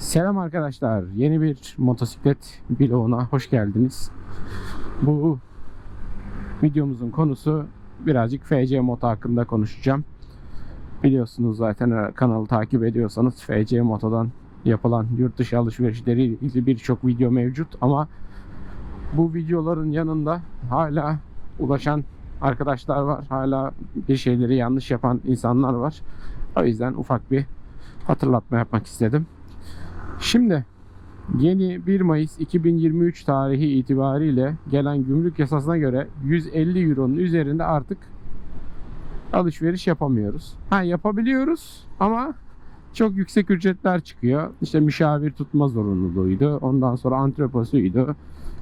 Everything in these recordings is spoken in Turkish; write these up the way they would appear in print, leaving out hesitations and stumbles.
Selam arkadaşlar. Yeni bir motosiklet vloguna hoş geldiniz. Bu videomuzun konusu birazcık FC Moto hakkında konuşacağım. Biliyorsunuz zaten kanalı takip ediyorsanız FC Moto'dan yapılan yurt dışı alışverişleriyle ilgili birçok video mevcut ama bu videoların yanında hala ulaşan arkadaşlar var. Hala bir şeyleri yanlış yapan insanlar var. O yüzden ufak bir hatırlatma yapmak istedim. Şimdi yeni 1 Mayıs 2023 tarihi itibariyle gelen gümrük yasasına göre 150 Euro'nun üzerinde artık alışveriş yapamıyoruz. Yapabiliyoruz ama çok yüksek ücretler çıkıyor. İşte müşavir tutma zorunluluğuydu. Ondan sonra antreposuydu.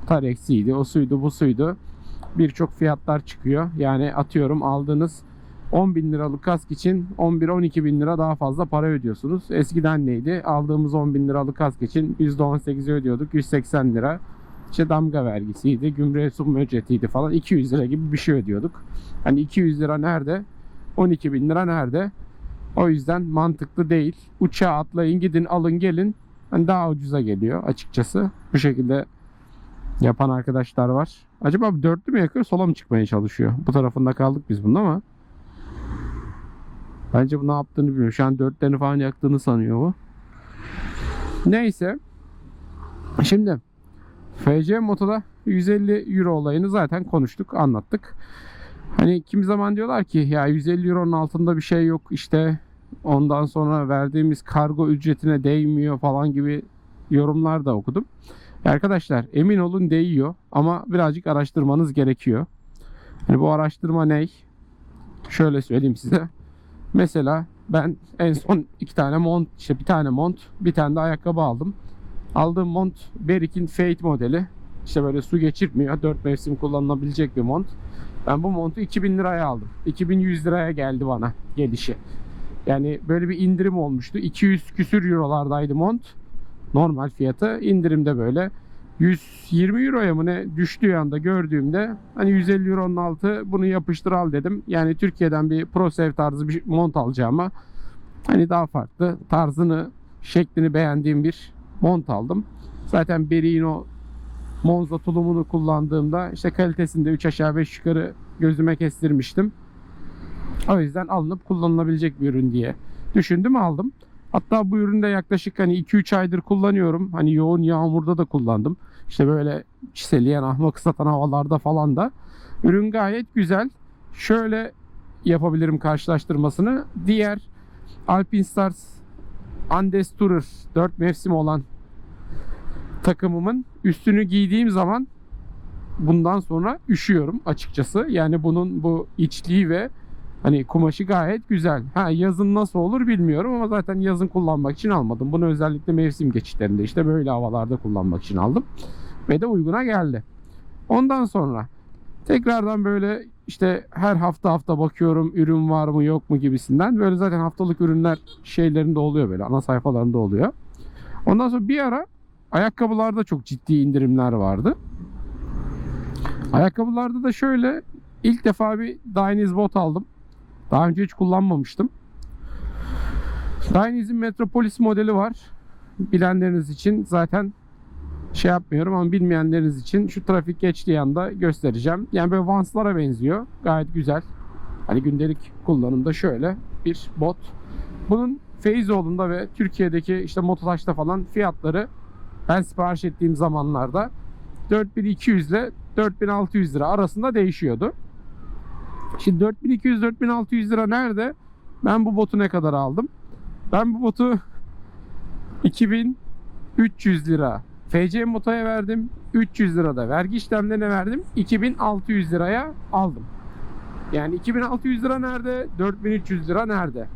Tareksiydi. O suydu bu suydu. Birçok fiyatlar çıkıyor. Yani atıyorum aldığınız 10 bin liralık kask için 11-12 bin lira daha fazla para ödüyorsunuz. Eskiden neydi? Aldığımız 10 bin liralık kask için %18'i ödüyorduk. 180 lira. İşte damga vergisiydi, gümrüğe sunma ücretiydi falan. 200 lira gibi bir şey ödüyorduk. Hani 200 lira nerede? 12 bin lira nerede? O yüzden mantıklı değil. Uçağa atlayın, gidin, alın, gelin. Hani daha ucuza geliyor açıkçası. Bu şekilde yapan arkadaşlar var. Acaba dörtlü mü yakıyor, sola mı çıkmaya çalışıyor? Bu tarafında kaldık biz bunun ama. Bence bu ne yaptığını bilmiyor. Şu an dörtlerini falan yaktığını sanıyor bu. Neyse. Şimdi FC Moto'da 150 Euro olayını zaten konuştuk, anlattık. Hani kimi zaman diyorlar ki ya 150 Euro'nun altında bir şey yok işte, ondan sonra verdiğimiz kargo ücretine değmiyor falan gibi yorumlar da okudum. Arkadaşlar emin olun değiyor ama birazcık araştırmanız gerekiyor. Hani bu araştırma ne? Şöyle söyleyeyim size. Mesela ben en son iki tane mont, işte bir tane mont, bir tane de ayakkabı aldım. Aldığım mont Berik'in Fate modeli. İşte böyle su geçirmiyor. 4 mevsim kullanılabilecek bir mont. Ben bu montu 2000 liraya aldım. 2100 liraya geldi bana gelişi. Yani böyle bir indirim olmuştu. 200 küsür eurolardaydı mont. Normal fiyatı. İndirimde böyle 120 euroya mı ne düştüğü anda gördüğümde hani 150 euronun altı, bunu yapıştır al dedim. Yani Türkiye'den bir ProSev tarzı bir mont alacağıma hani daha farklı tarzını, şeklini beğendiğim bir mont aldım. Zaten Berik'in o Monza tulumunu kullandığımda işte kalitesinde 3 aşağı 5 yukarı gözüme kestirmiştim. O yüzden alınıp kullanılabilecek bir ürün diye düşündüm, aldım. Hatta bu ürünü de yaklaşık hani 2-3 aydır kullanıyorum. Hani yoğun yağmurda da kullandım. İşte böyle çiseleyen, ahmak ıslatan havalarda falan da. Ürün gayet güzel. Şöyle yapabilirim karşılaştırmasını. Diğer Alpinestars Andes Tourer 4 mevsim olan takımımın üstünü giydiğim zaman bundan sonra üşüyorum açıkçası. Yani bunun bu içliği ve hani kumaşı gayet güzel. Yazın nasıl olur bilmiyorum ama zaten yazın kullanmak için almadım. Bunu özellikle mevsim geçişlerinde işte böyle havalarda kullanmak için aldım. Ve de uyguna geldi. Ondan sonra tekrardan böyle işte her hafta bakıyorum ürün var mı yok mu gibisinden. Böyle zaten haftalık ürünler şeylerinde oluyor, böyle ana sayfalarında oluyor. Ondan sonra bir ara ayakkabılarda çok ciddi indirimler vardı. Ayakkabılarda da şöyle ilk defa bir Dainese bot aldım. Daha önce hiç kullanmamıştım. Dainese'in Metropolis modeli var. Bilenleriniz için zaten şey yapmıyorum ama bilmeyenleriniz için şu trafik geçtiği anda göstereceğim. Yani böyle Vans'lara benziyor. Gayet güzel. Hani gündelik kullanımda şöyle bir bot. Bunun Feyzoğlu'nda ve Türkiye'deki işte Mototaş'ta falan fiyatları ben sipariş ettiğim zamanlarda 4200 ile 4600 lira arasında değişiyordu. Şimdi 4200-4600 lira nerede? Ben bu botu ne kadar aldım? Ben bu botu 2300 lira FC Moto'ya verdim. 300 lira da vergi işlemlerine verdim. 2600 liraya aldım. Yani 2600 lira nerede? 4300 lira nerede?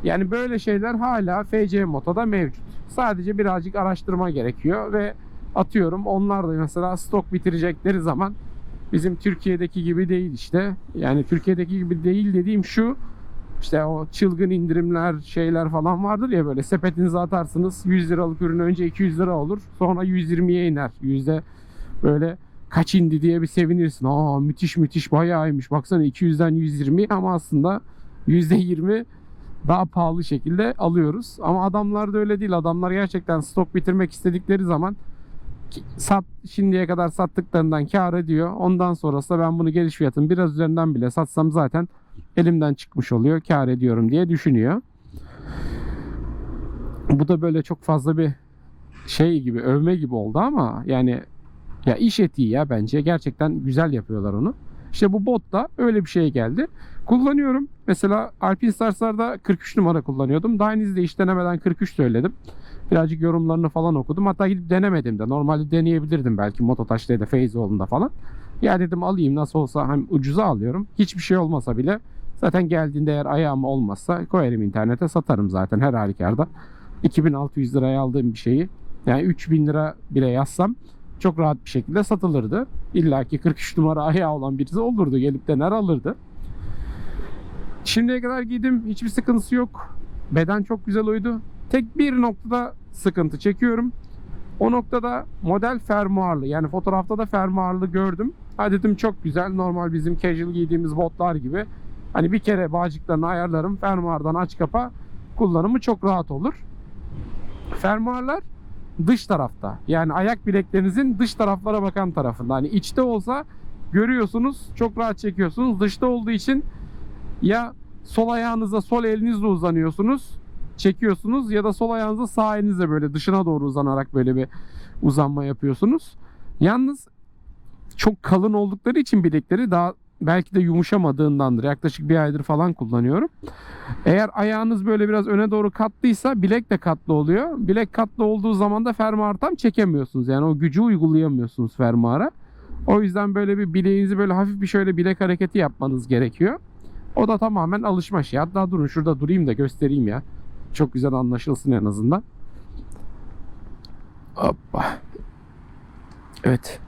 Yani böyle şeyler hala FC Moto'da mevcut. Sadece birazcık araştırma gerekiyor ve atıyorum onlar da mesela stok bitirecekleri zaman bizim Türkiye'deki gibi değil işte. Yani Türkiye'deki gibi değil dediğim şu, işte o çılgın indirimler şeyler falan vardır ya, böyle sepetinize atarsınız 100 liralık ürün önce 200 lira olur, sonra 120'ye iner. Yüzde böyle kaç indi diye bir sevinirsin. Müthiş bayağıymış, baksana 200'den 120 ama aslında %20 daha pahalı şekilde alıyoruz. Ama adamlar da öyle değil. Adamlar gerçekten stok bitirmek istedikleri zaman şimdiye kadar sattıklarından kâr ediyor. Ondan sonrası da ben bunu geliş fiyatın biraz üzerinden bile satsam zaten elimden çıkmış oluyor. Kâr ediyorum diye düşünüyor. Bu da böyle çok fazla bir şey gibi, övme gibi oldu ama yani ya iş etiği ya bence. Gerçekten güzel yapıyorlar onu. İşte bu bot da öyle bir şeye geldi. Kullanıyorum. Mesela Alpinstars'larda 43 numara kullanıyordum. Dynezy'de hiç denemeden 43 söyledim. Birazcık yorumlarını falan okudum. Hatta gidip denemedim de. Normalde deneyebilirdim belki Mototaş'ta ya da Feyzoğlu'nda falan. Ya dedim alayım, nasıl olsa hem ucuza alıyorum. Hiçbir şey olmasa bile zaten geldiğinde eğer ayağım olmazsa koyarım internete, satarım zaten her halükarda. 2600 liraya aldığım bir şeyi yani 3000 lira bile yazsam çok rahat bir şekilde satılırdı. İlla ki 43 numara ayağı olan birisi olurdu. Gelip dener alırdı. Şimdiye kadar giydim. Hiçbir sıkıntısı yok. Beden çok güzel uydu. Tek bir noktada sıkıntı çekiyorum. O noktada model fermuarlı. Yani fotoğrafta da fermuarlı gördüm. Ha dedim çok güzel. Normal bizim casual giydiğimiz botlar gibi. Hani bir kere bağcıklarını ayarlarım. Fermuardan aç kapa. Kullanımı çok rahat olur. Fermuarlar dış tarafta. Yani ayak bileklerinizin dış taraflara bakan tarafında. Hani içte olsa görüyorsunuz, çok rahat çekiyorsunuz. Dışta olduğu için ya sol ayağınıza sol elinizle uzanıyorsunuz, çekiyorsunuz ya da sol ayağınıza sağ elinizle böyle dışına doğru uzanarak böyle bir uzanma yapıyorsunuz. Yalnız çok kalın oldukları için bilekleri daha belki de yumuşamadığındandır. Yaklaşık bir aydır falan kullanıyorum. Eğer ayağınız böyle biraz öne doğru katlıysa bilek de katlı oluyor. Bilek katlı olduğu zaman da fermuarı tam çekemiyorsunuz. Yani o gücü uygulayamıyorsunuz fermuara. O yüzden böyle bir bileğinizi böyle hafif bir şöyle bilek hareketi yapmanız gerekiyor. O da tamamen alışma şey. Hatta durun şurada durayım da göstereyim ya. Çok güzel anlaşılsın en azından. Hoppa. Evet.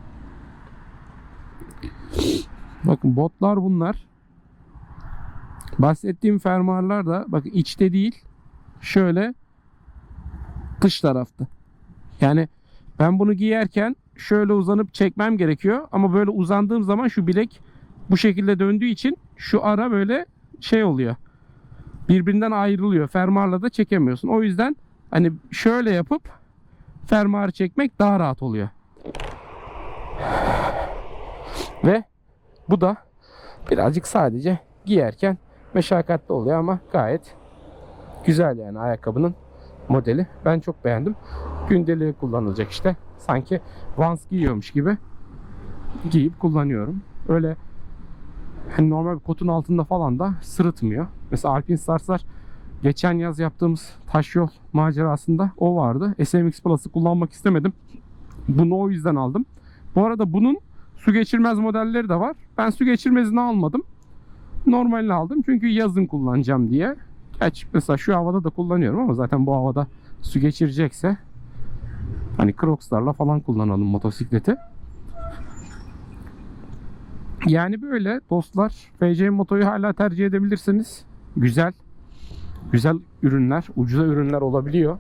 Bakın botlar bunlar. Bahsettiğim fermuarlar da bakın içte değil, şöyle dış tarafta. Yani ben bunu giyerken şöyle uzanıp çekmem gerekiyor ama böyle uzandığım zaman şu bilek bu şekilde döndüğü için şu ara böyle şey oluyor. Birbirinden ayrılıyor. Fermuarla da çekemiyorsun. O yüzden hani şöyle yapıp fermuarı çekmek daha rahat oluyor. Ve bu da birazcık sadece giyerken meşakkatli oluyor ama gayet güzel yani ayakkabının modeli. Ben çok beğendim. Gündeliğe kullanılacak işte. Sanki Vans giyiyormuş gibi giyip kullanıyorum. Öyle hani normal bir kotun altında falan da sırıtmıyor. Mesela Alpinstars'lar geçen yaz yaptığımız taşyol macerasında o vardı. SMX Plus'ı kullanmak istemedim. Bunu o yüzden aldım. Bu arada bunun su geçirmez modelleri de var. Ben su geçirmezini almadım. Normalini aldım çünkü yazın kullanacağım diye. Gerçi mesela şu havada da kullanıyorum ama zaten bu havada su geçirecekse hani Crocs'larla falan kullanalım motosikleti. Yani böyle dostlar, FC Moto'yu hala tercih edebilirsiniz. Güzel. Güzel ürünler, ucuza ürünler olabiliyor.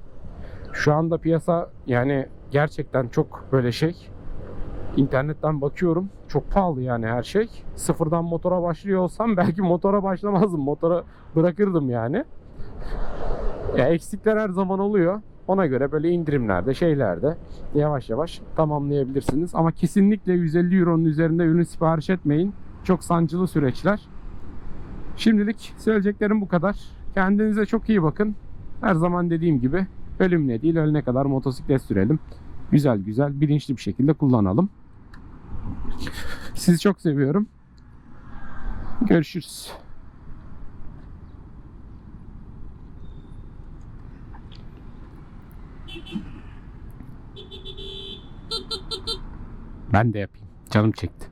Şu anda piyasa yani gerçekten çok böyle şey. İnternetten bakıyorum. Çok pahalı yani her şey. Sıfırdan motora başlıyor olsam belki motora başlamazdım. Motora bırakırdım yani. Ya eksikler her zaman oluyor. Ona göre böyle indirimlerde, şeylerde yavaş yavaş tamamlayabilirsiniz. Ama kesinlikle 150 euronun üzerinde ürün sipariş etmeyin. Çok sancılı süreçler. Şimdilik söyleyeceklerim bu kadar. Kendinize çok iyi bakın. Her zaman dediğim gibi ölümle değil ölene kadar motosiklet sürelim. Güzel güzel bilinçli bir şekilde kullanalım. Sizi çok seviyorum. Görüşürüz. Ben de yapayım. Canım çekti.